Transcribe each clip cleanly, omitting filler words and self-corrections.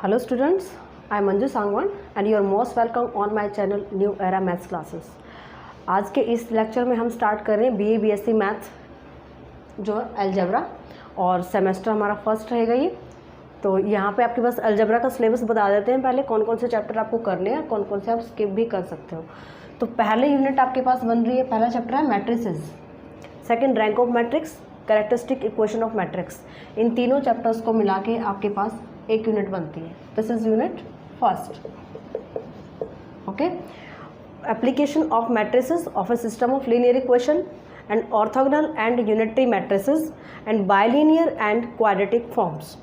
Hello students, I am Manju Sangwan and you are most welcome on my channel New Era Maths Classes। आज के इस lecture में हम start कर रहे हैं BA BSc मैथ्स जो अलजेब्रा और सेमेस्टर हमारा फर्स्ट रहेगा ये। तो यहाँ पे आपके पास अलजेब्रा का सिलेबस बता देते हैं पहले कौन कौन से चैप्टर आपको करने हैं, कौन कौन से आप स्किप भी कर सकते हो। तो पहले यूनिट आपके पास बन रही है, पहला चैप्टर है matrices, second rank of matrix, characteristic equation of matrix. इन तीनों चैप्टर्स को मिला के आपके पास एक यूनिट बनती है। This is unit first. Okay, application of matrices of a system of linear equation and orthogonal and unitary matrices and bilinear and quadratic forms.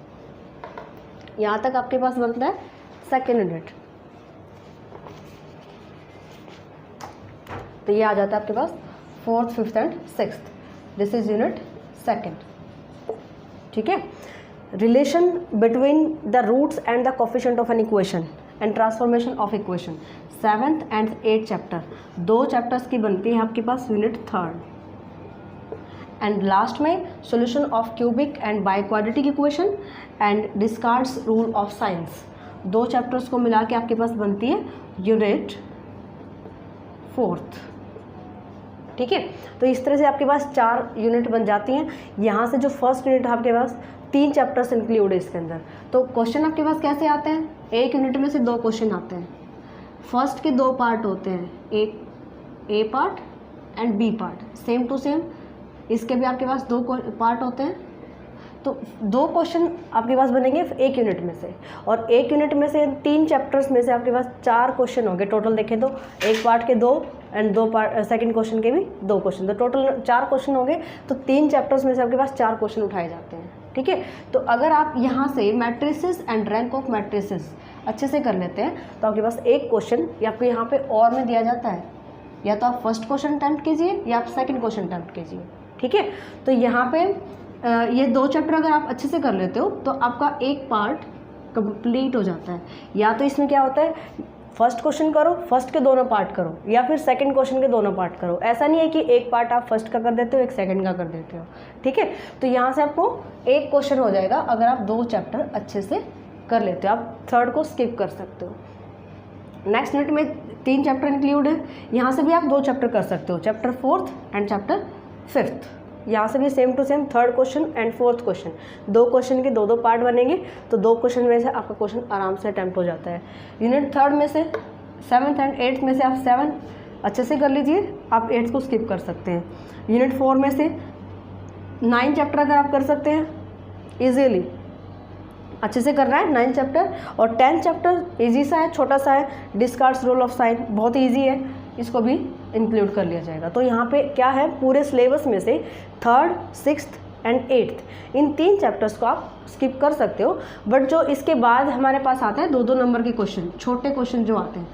यहाँ तक आपके पास बनता है सेकेंड यूनिट। तो ये आ जाता है आपके पास fourth, fifth and sixth. This is unit second. ठीक है, relation between the roots and the coefficient of an equation and transformation of equation, seventh and eighth chapter. दो चैप्टर्स की बनती है आपके पास यूनिट थर्ड। एंड लास्ट में solution of cubic and biquadratic equation and Descartes rule of signs. दो chapters को मिला के आपके पास बनती है यूनिट फोर्थ। ठीक है, तो इस तरह से आपके पास 4 यूनिट बन जाती हैं। यहाँ से जो फर्स्ट यूनिट आपके पास 3 चैप्टर्स इंक्लूड है इसके अंदर। तो क्वेश्चन आपके पास कैसे आते हैं? एक यूनिट में से 2 क्वेश्चन आते हैं। फर्स्ट के 2 पार्ट होते हैं, एक A part and B part, same to same. इसके भी आपके पास 2 पार्ट होते हैं। तो 2 क्वेश्चन आपके पास बनेंगे एक यूनिट में से, और एक यूनिट में से 3 चैप्टर्स में से आपके पास 4 क्वेश्चन होंगे टोटल। देखें तो एक पार्ट के 2 एंड 2 पार्ट सेकंड क्वेश्चन के भी 2 क्वेश्चन, तो टोटल 4 क्वेश्चन होंगे। तो 3 चैप्टर्स में से आपके पास 4 क्वेश्चन उठाए जाते हैं। ठीक है, तो अगर आप यहाँ से matrices and rank of matrices अच्छे से कर लेते हैं तो आपके पास एक क्वेश्चन या आपको यहाँ पे और में दिया जाता है, या तो आप फर्स्ट क्वेश्चन अटैम्प्ट कीजिए या आप सेकंड क्वेश्चन अटैम्प्ट कीजिए। ठीक है, तो यहाँ पे ये 2 चैप्टर अगर आप अच्छे से कर लेते हो तो आपका एक पार्ट कंप्लीट हो जाता है। या तो इसमें क्या होता है, फर्स्ट क्वेश्चन करो, फर्स्ट के दोनों पार्ट करो, या फिर सेकंड क्वेश्चन के दोनों पार्ट करो। ऐसा नहीं है कि एक पार्ट आप फर्स्ट का कर देते हो, एक सेकंड का कर देते हो। ठीक है, तो यहाँ से आपको एक क्वेश्चन हो जाएगा अगर आप 2 चैप्टर अच्छे से कर लेते हो। आप थर्ड को स्किप कर सकते हो। नेक्स्ट यूनिट में 3 चैप्टर इंक्लूड है। यहाँ से भी आप 2 चैप्टर कर सकते हो, chapter 4th and chapter 5th। यहाँ से भी same to same third question and fourth question, 2 question के 2 पार्ट बनेंगे। तो 2 क्वेश्चन में से आपका क्वेश्चन आराम से अटैम्प्ट हो जाता है। यूनिट थर्ड में से 7th एंड 8th में से आप 7 अच्छे से कर लीजिए, आप 8th को स्किप कर सकते हैं। यूनिट 4 में से 9 चैप्टर अगर आप कर सकते हैं ईजीली, अच्छे से करना है 9 चैप्टर। और 10th चैप्टर ईजी सा है, छोटा सा है, डिस्कार्ड्स रूल ऑफ साइन, बहुत ईजी है, इसको भी इंक्लूड कर लिया जाएगा। तो यहाँ पे क्या है, पूरे सिलेबस में से 3rd, 6th and 8th in 3 chapters को आप स्किप कर सकते हो। बट जो इसके बाद हमारे पास आता है 2-2 नंबर के क्वेश्चन, छोटे क्वेश्चन जो आते हैं,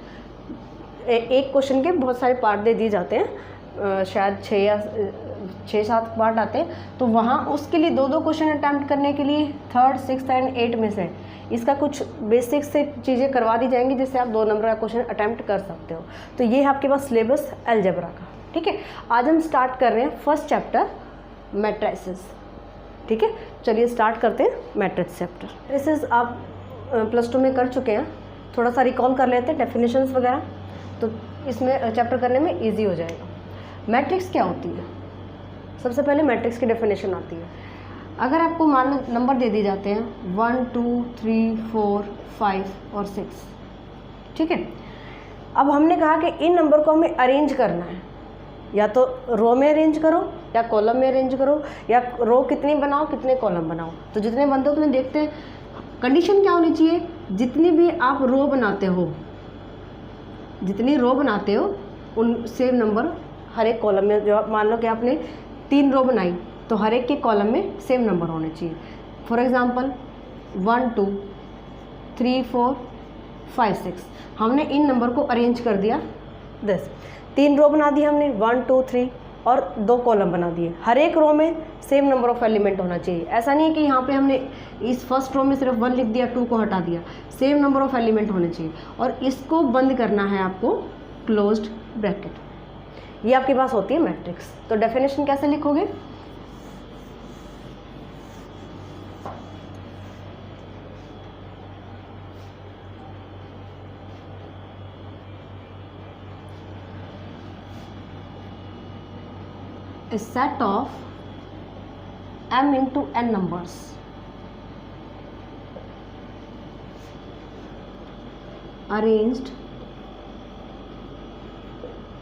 एक क्वेश्चन के बहुत सारे पार्ट दे दिए जाते हैं, शायद 6 या 6-7 पार्ट आते हैं। तो वहाँ उसके लिए 2-2 क्वेश्चन अटैम्प्ट करने के लिए 3rd, 6th एंड 8th में से इसका कुछ बेसिक से चीज़ें करवा दी जाएंगी जिससे आप 2 नंबर का क्वेश्चन अटैम्प्ट कर सकते हो। तो ये है आपके पास सिलेबस अलजेब्रा का। ठीक है, आज हम स्टार्ट कर रहे हैं फर्स्ट चैप्टर मैट्रिसेस। ठीक है, चलिए स्टार्ट करते हैं मैट्रिक्स चैप्टर। मैट्रिसेस आप +2 में कर चुके हैं, थोड़ा सा रिकॉल कर लेते हैं डेफिनेशंस वगैरह, तो इसमें चैप्टर करने में ईजी हो जाएगा। मैट्रिक्स क्या होती है? सबसे पहले मैट्रिक्स की डेफिनेशन आती है। अगर आपको मान लो नंबर दे दिए जाते हैं 1, 2, 3, 4, 5 और 6। ठीक है, अब हमने कहा कि इन नंबर को हमें अरेंज करना है, या तो रो में अरेंज करो या कॉलम में अरेंज करो, या रो कितनी बनाओ कितने कॉलम बनाओ। तो जितने बनते हो उतने देखते हैं। कंडीशन क्या होनी चाहिए, जितनी भी आप रो बनाते हो, जितनी रो बनाते हो उन सेम नंबर हर एक कॉलम में। जो मान लो कि आपने 3 रो बनाई तो हर एक के कॉलम में सेम नंबर होने चाहिए। फॉर एग्जांपल 1, 2, 3, 4, 5, 6 हमने इन नंबर को अरेंज कर दिया। 3 रो बना दी हमने, 1, 2, 3 और 2 कॉलम बना दिए। हर एक रो में सेम नंबर ऑफ एलिमेंट होना चाहिए। ऐसा नहीं है कि यहाँ पे हमने इस फर्स्ट रो में सिर्फ 1 लिख दिया, 2 को हटा दिया। सेम नंबर ऑफ एलिमेंट होने चाहिए, और इसको बंद करना है आपको क्लोज्ड ब्रैकेट। ये आपके पास होती है मैट्रिक्स। तो डेफिनेशन कैसे लिखोगे, a set of m into n numbers arranged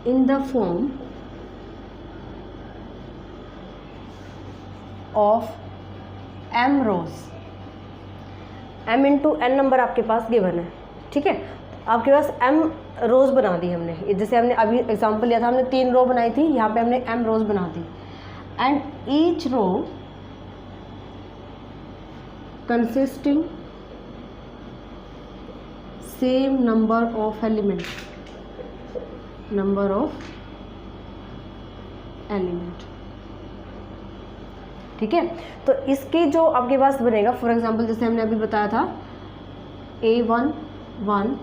in the form of m rows। m into n number आपके पास गिवन है, ठीक है। आपके पास m रोज़ बना दी हमने, जैसे हमने अभी एग्जांपल लिया था, हमने 3 रो बनाई थी, यहाँ पे हमने m रोज़ बना दी। And each row consisting same number of element, ठीक है। तो इसके जो आपके पास बनेगा, फॉर एग्जांपल जैसे हमने अभी बताया था A1 1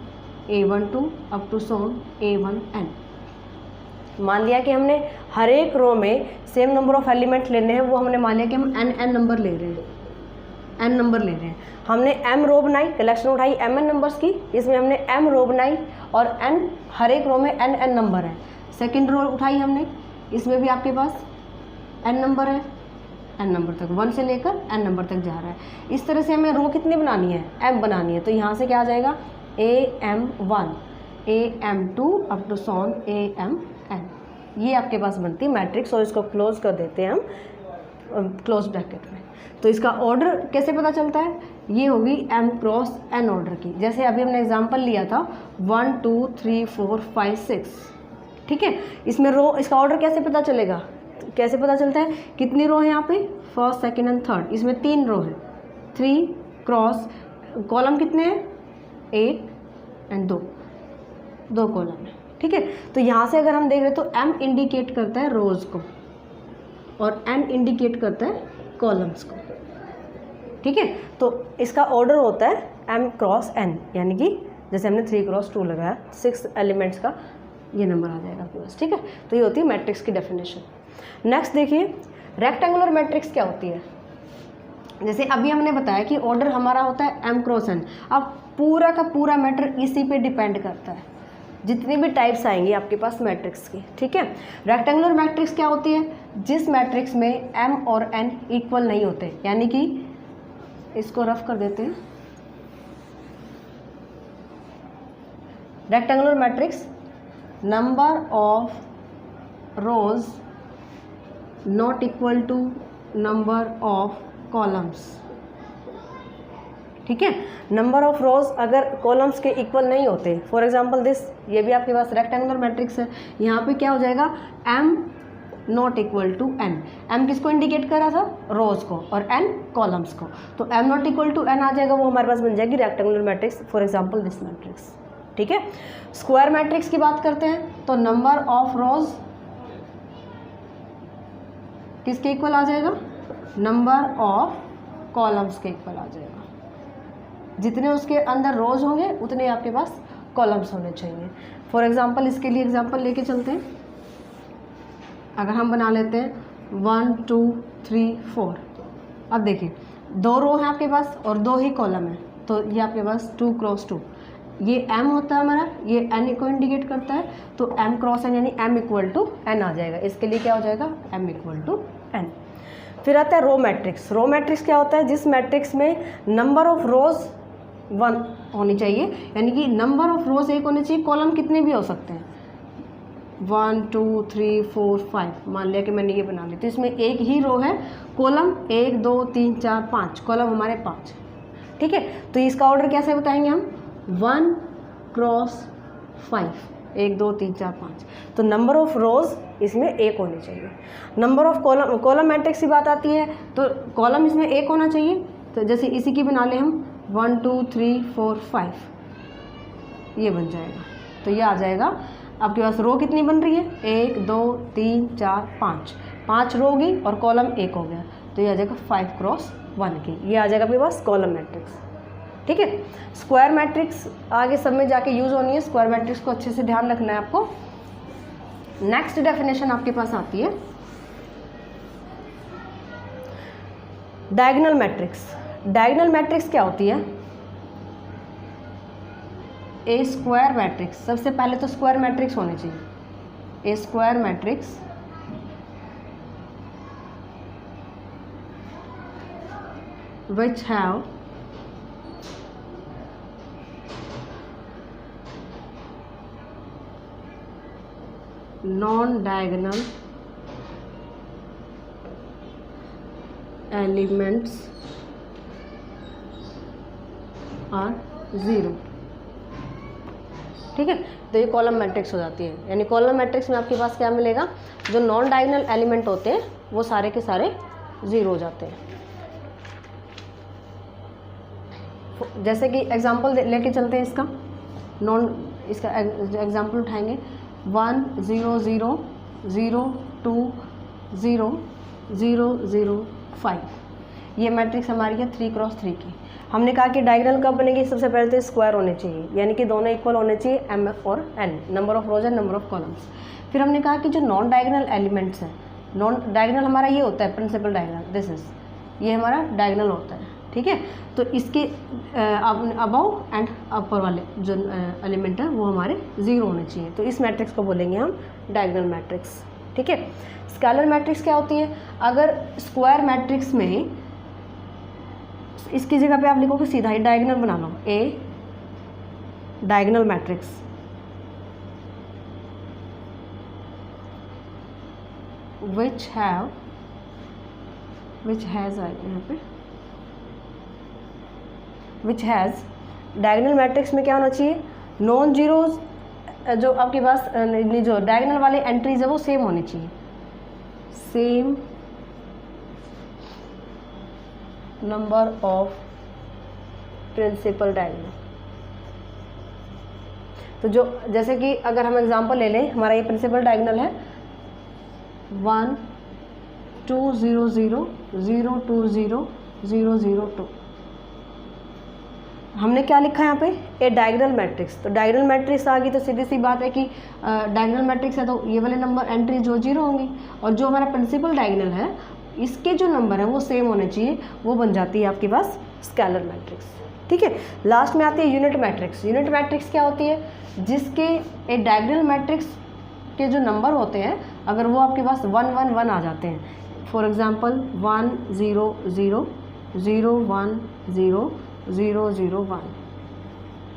A1 2 up to Son A1 n। मान लिया कि हमने हर एक रो में सेम नंबर ऑफ एलिमेंट लेने हैं, वो हमने मान लिया कि हम n नंबर ले रहे हैं, n नंबर ले रहे हैं। हमने m रो बनाई, कलेक्शन उठाई mn नंबर्स की, इसमें हमने m रो बनाई और n हर एक रो में n नंबर है। सेकेंड रो उठाई हमने, इसमें भी आपके पास n नंबर है, n नंबर तक, 1 से लेकर n नंबर तक जा रहा है। इस तरह से हमें रो कितनी बनानी है, m बनानी है। तो यहाँ से क्या आ जाएगा AM1 AM2 up to sworn AMN, ये आपके पास बनती है मैट्रिक्स। और इसको क्लोज कर देते हैं हम क्लोज ब्रैकेट में। तो इसका ऑर्डर कैसे पता चलता है, ये होगी m क्रॉस n ऑर्डर की। जैसे अभी हमने एग्जांपल लिया था 1 2 3 4 5 6, ठीक है। इसमें रो, इसका ऑर्डर कैसे पता चलेगा, कैसे पता चलता है, कितनी रो है यहाँ पे, फर्स्ट सेकंड एंड थर्ड, इसमें 3 रो है, 3 क्रॉस, कॉलम कितने हैं 8 एंड 2 कॉलम है, ठीक है। तो यहाँ से अगर हम देख रहे हैं तो m इंडिकेट करता है रोज को और n इंडिकेट करता है कॉलम्स को, ठीक है। तो इसका ऑर्डर होता है m क्रॉस n, यानी कि जैसे हमने 3 क्रॉस 2 लगाया, 6 एलिमेंट्स का ये नंबर आ जाएगा आपके पास, ठीक है। तो ये होती है मैट्रिक्स की डेफिनेशन। नेक्स्ट देखिए रेक्टेंगुलर मैट्रिक्स क्या होती है। जैसे अभी हमने बताया कि ऑर्डर हमारा होता है m क्रॉस n। अब पूरा का पूरा मैटर इसी पे डिपेंड करता है, जितनी भी टाइप्स आएंगी आपके पास मैट्रिक्स की, ठीक है। रेक्टेंगुलर मैट्रिक्स क्या होती है, जिस मैट्रिक्स में m और n इक्वल नहीं होते, यानी कि इसको रफ कर देते हैं। Rectangular matrix number of rows not equal to number of columns, ठीक है। नंबर ऑफ रोज अगर कॉलम्स के इक्वल नहीं होते, फॉर एग्जांपल दिस, ये भी आपके पास रेक्टेंगुलर मैट्रिक्स है। यहाँ पे क्या हो जाएगा, m not equal to n। m किसको इंडिकेट कर रहा था, रोज को, और n कॉलम्स को। तो m not equal to n आ जाएगा, वो हमारे पास बन जाएगी rectangular matrix, for example this matrix, ठीक है। स्क्वायर मैट्रिक्स की बात करते हैं तो नंबर ऑफ रोज किसके इक्वल आ जाएगा, नंबर ऑफ कॉलम्स के इक्वल आ जाएगा। जितने उसके अंदर रोज होंगे उतने आपके पास कॉलम्स होने चाहिए। फॉर एग्जांपल इसके लिए एग्जांपल लेके चलते हैं। अगर हम बना लेते हैं 1 2 3 4, अब देखिए 2 रो हैं आपके पास और 2 ही कॉलम है, तो ये आपके पास 2 क्रॉस 2, ये m होता है हमारा, ये n को इंडिकेट करता है, तो m क्रॉस n यानी m इक्वल टू n आ जाएगा। इसके लिए क्या हो जाएगा, m इक्वल टू n। फिर आता है रो मैट्रिक्स। रो मैट्रिक्स क्या होता है, जिस मैट्रिक्स में नंबर ऑफ रोज 1 होनी चाहिए, यानी कि नंबर ऑफ रोज 1 होने चाहिए, कॉलम कितने भी हो सकते हैं, 1 2 3 4 5। मान लिया कि मैंने ये बना ली, तो इसमें एक ही रो है, कॉलम 1 2 3 4 5, कॉलम हमारे 5, ठीक है। तो इसका ऑर्डर कैसे बताएंगे हम, 1 क्रॉस 5, 1 2 3 4 5। तो नंबर ऑफ रोज इसमें 1 होनी चाहिए। Number of column, column matrix की बात आती है तो कॉलम इसमें 1 होना चाहिए। तो जैसे इसी की बना लें हम 1 2 3 4 5, ये बन जाएगा। तो ये आ जाएगा आपके पास। रो कितनी बन रही है, 1 2 3 4 5, 5 रो होगी और कॉलम 1 हो गया, तो ये आ जाएगा 5 क्रॉस 1 की, ये आ जाएगा आपके पास कॉलम मैट्रिक्स, ठीक है। स्क्वायर मैट्रिक्स आगे सब में जाके यूज़ होनी है, स्क्वायर मैट्रिक्स को अच्छे से ध्यान रखना है आपको। नेक्स्ट डेफिनेशन आपके पास आती है डायगोनल मैट्रिक्स। डायगोनल मैट्रिक्स क्या होती है, ए स्क्वायर मैट्रिक्स। सबसे पहले तो स्क्वायर मैट्रिक्स होनी चाहिए। A square matrix which have non-diagonal elements are 0। ठीक है, तो ये कॉलम मैट्रिक्स हो जाती है। यानी कॉलम मैट्रिक्स में आपके पास क्या मिलेगा, जो नॉन डायगोनल एलिमेंट होते हैं वो सारे के सारे 0 हो जाते हैं। जैसे कि एग्जांपल लेके चलते हैं इसका एग्जांपल उठाएंगे 1 0 0 0 2 0 0 0 5। ये मैट्रिक्स हमारी है 3x3 की। हमने कहा कि डायगोनल कब बनेगी, सबसे पहले तो स्क्वायर होने चाहिए, यानी कि दोनों इक्वल होने चाहिए m और n, number of rose and number of columns. फिर हमने कहा कि जो नॉन डायगोनल एलिमेंट्स हैं, नॉन डायगोनल हमारा ये होता है प्रिंसिपल डायगोनल, दिस इज ये हमारा डायगोनल होता है। ठीक है, तो इसके अबव एंड अपर वाले जो एलिमेंट है वो हमारे 0 होने चाहिए, तो इस मैट्रिक्स को बोलेंगे हम डायगोनल मैट्रिक्स। ठीक है, स्केलर मैट्रिक्स क्या होती है, अगर स्क्वायर मैट्रिक्स में इसकी जगह पे आप लिखोगे सीधा ही डायगोनल बना लो, ए डायगोनल मैट्रिक्स, विच हैज़ यहाँ पे विच हैज़ डायगोनल मैट्रिक्स में क्या होना चाहिए, नॉन जीरोज जो आपके पास जो डायगोनल वाले एंट्रीज है वो सेम होनी चाहिए, same number of principal diagonal. तो जो जैसे कि अगर हम एग्जांपल ले लें, हमारा ये प्रिंसिपल डायगोनल है 1 2 0 0 0 2 0 0 0 2। हमने क्या लिखा है यहाँ पे, ए डायगोनल मैट्रिक्स। तो डायगोनल मैट्रिक्स आ गई तो सीधी सी बात है कि डायगोनल मैट्रिक्स है तो ये वाले नंबर एंट्री जो 0 होंगी, और जो हमारा प्रिंसिपल डायगोनल है इसके जो नंबर है वो सेम होने चाहिए, वो बन जाती है आपके पास स्केलर मैट्रिक्स। ठीक है, लास्ट में आती है यूनिट मैट्रिक्स। यूनिट मैट्रिक्स क्या होती है, जिसके ए डायगोनल मैट्रिक्स के जो नंबर होते हैं अगर वो आपके पास 1 1 1 आ जाते हैं, फॉर एग्जांपल 1 0 0 0 1 0 0 0 1,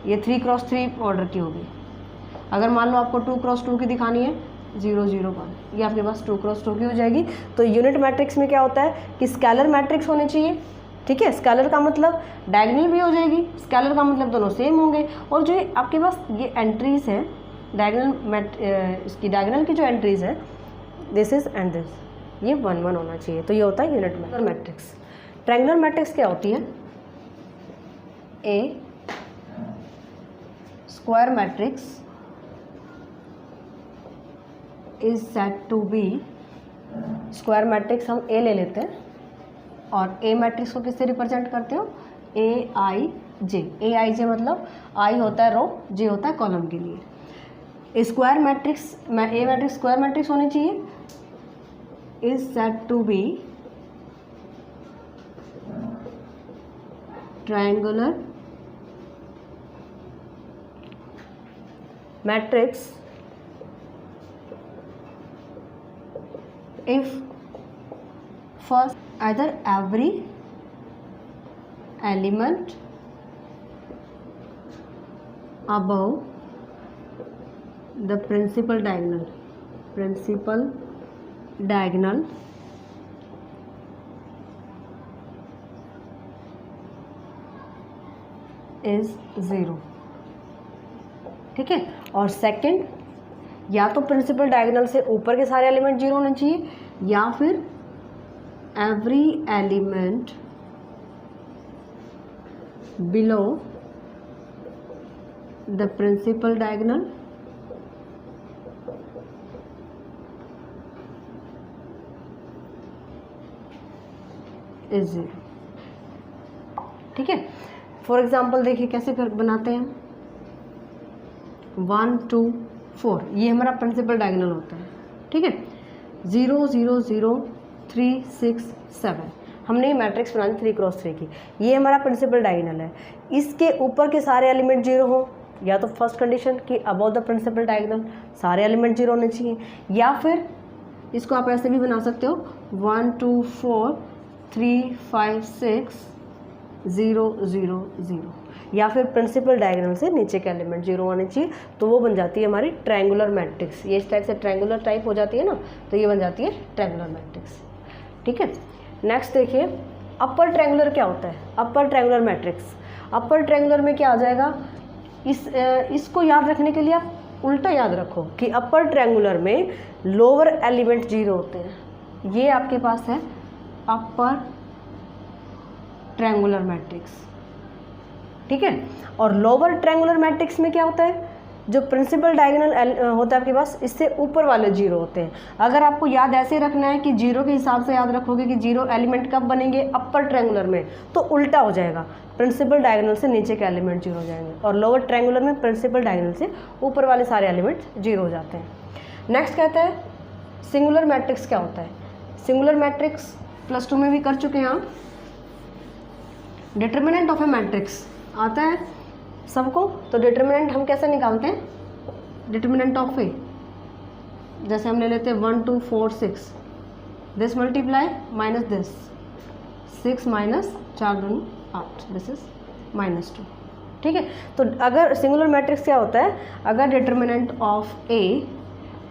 ये 3x3 ऑर्डर की होगी। अगर मान लो आपको 2x2 की दिखानी है 0 0 1, ये आपके पास 2x2 की हो जाएगी। तो यूनिट मैट्रिक्स में क्या होता है कि स्केलर मैट्रिक्स होने चाहिए। ठीक है, स्केलर का मतलब डायगोनल भी हो जाएगी, स्केलर का मतलब दोनों सेम होंगे, और जो आपके पास ये एंट्रीज है डायगोनल इसकी डायगोनल की जो एंट्रीज है दिस इज एंड दिस, ये 1 1 होना चाहिए। तो ये होता है यूनिट मैट्रिक्स। ट्रायंगुलर मैट्रिक्स क्या होती है, a square matrix is said to be, square matrix हम ए ले लेते हैं और ए मैट्रिक्स को किससे रिप्रेजेंट करते हो, ए आई जे। ए आई जे मतलब आई होता है रो, जे होता है कॉलम के लिए। Square matrix A matrix square matrix होनी चाहिए, is said to be triangular matrix if first either every element above the principal diagonal is 0। ठीक है, और सेकंड या तो प्रिंसिपल डायगोनल से ऊपर के सारे एलिमेंट 0 होने चाहिए, या फिर every element below the principal diagonal is 0। ठीक है, फॉर एग्जाम्पल देखिए कैसे बनाते हैं, 1 2 4 ये हमारा प्रिंसिपल डायगोनल होता है। ठीक है, 0 0 0 3 6 7 हमने ये मैट्रिक्स बनानी 3x3 की, ये हमारा प्रिंसिपल डायगोनल है। इसके ऊपर के सारे एलिमेंट 0 हो, या तो फर्स्ट कंडीशन कि अबाउट द प्रिंसिपल डायगोनल सारे एलिमेंट 0 होने चाहिए, या फिर इसको आप ऐसे भी बना सकते हो 1 2 4 3 5 6 0 0 0, या फिर प्रिंसिपल डायगोनल से नीचे का एलिमेंट 0 आने चाहिए, तो वो बन जाती है हमारी ट्रायंगुलर मैट्रिक्स। ये इस टाइप से ट्रायंगुलर टाइप हो जाती है ना, तो ये बन जाती है ट्रायंगुलर मैट्रिक्स। ठीक है, नेक्स्ट देखिए अपर ट्रायंगुलर क्या होता है। Upper triangular matrix, upper triangular में क्या आ जाएगा, इसको याद रखने के लिए आप उल्टा याद रखो कि अपर ट्रायंगुलर में लोअर एलिमेंट 0 होते हैं। ये आपके पास है अपर ट्रायंगुलर मैट्रिक्स। ठीक है, और लोअर ट्रायंगुलर मैट्रिक्स में क्या होता है, जो प्रिंसिपल डायगोनल होता है आपके पास, इससे ऊपर वाले 0 होते हैं। अगर आपको याद ऐसे रखना है कि 0 के हिसाब से याद रखोगे कि 0 एलिमेंट कब बनेंगे, अपर ट्रायंगुलर में, तो उल्टा हो जाएगा, प्रिंसिपल डायगोनल से नीचे के एलिमेंट 0 हो जाएंगे, और लोअर ट्रायंगुलर में प्रिंसिपल डायगोनल से ऊपर वाले सारे एलिमेंट 0 हो जाते हैं। नेक्स्ट कहता है सिंगुलर मैट्रिक्स क्या होता है। सिंगुलर मैट्रिक्स +2 में भी कर चुके हैं आप। डिटर्मिनेंट ऑफ ए मैट्रिक्स आता है सबको, तो डिटर्मिनेंट हम कैसे निकालते हैं, डिटर्मिनेंट ऑफ ए, जैसे हम ले लेते हैं 1 2 4 6, this multiply minus this, 6 minus 4 2 8, this is -2। ठीक है, तो अगर सिंगुलर मैट्रिक्स क्या होता है, अगर determinant of A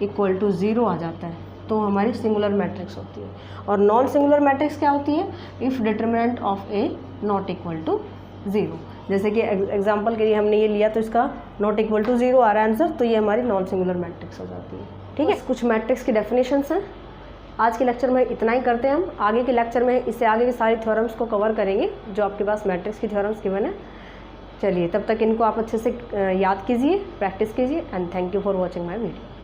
equal to 0 आ जाता है तो हमारी सिंगुलर मैट्रिक्स होती है। और नॉन सिंगुलर मैट्रिक्स क्या होती है, if determinant of A not equal to 0। जैसे कि एग्जांपल के लिए हमने ये लिया तो इसका नॉट इक्वल टू 0 आ रहा है आंसर, तो ये हमारी नॉन सिंगुलर मैट्रिक्स हो जाती है। ठीक है, कुछ मैट्रिक्स की डेफिनेशंस हैं। आज के लेक्चर में इतना ही करते हैं हम। आगे के लेक्चर में इससे आगे की सारी थ्योरम्स को कवर करेंगे जो आपके पास मैट्रिक्स की थ्योरम्स गिवन है। चलिए, तब तक इनको आप अच्छे से याद कीजिए, प्रैक्टिस कीजिए, and thank you for watching my video.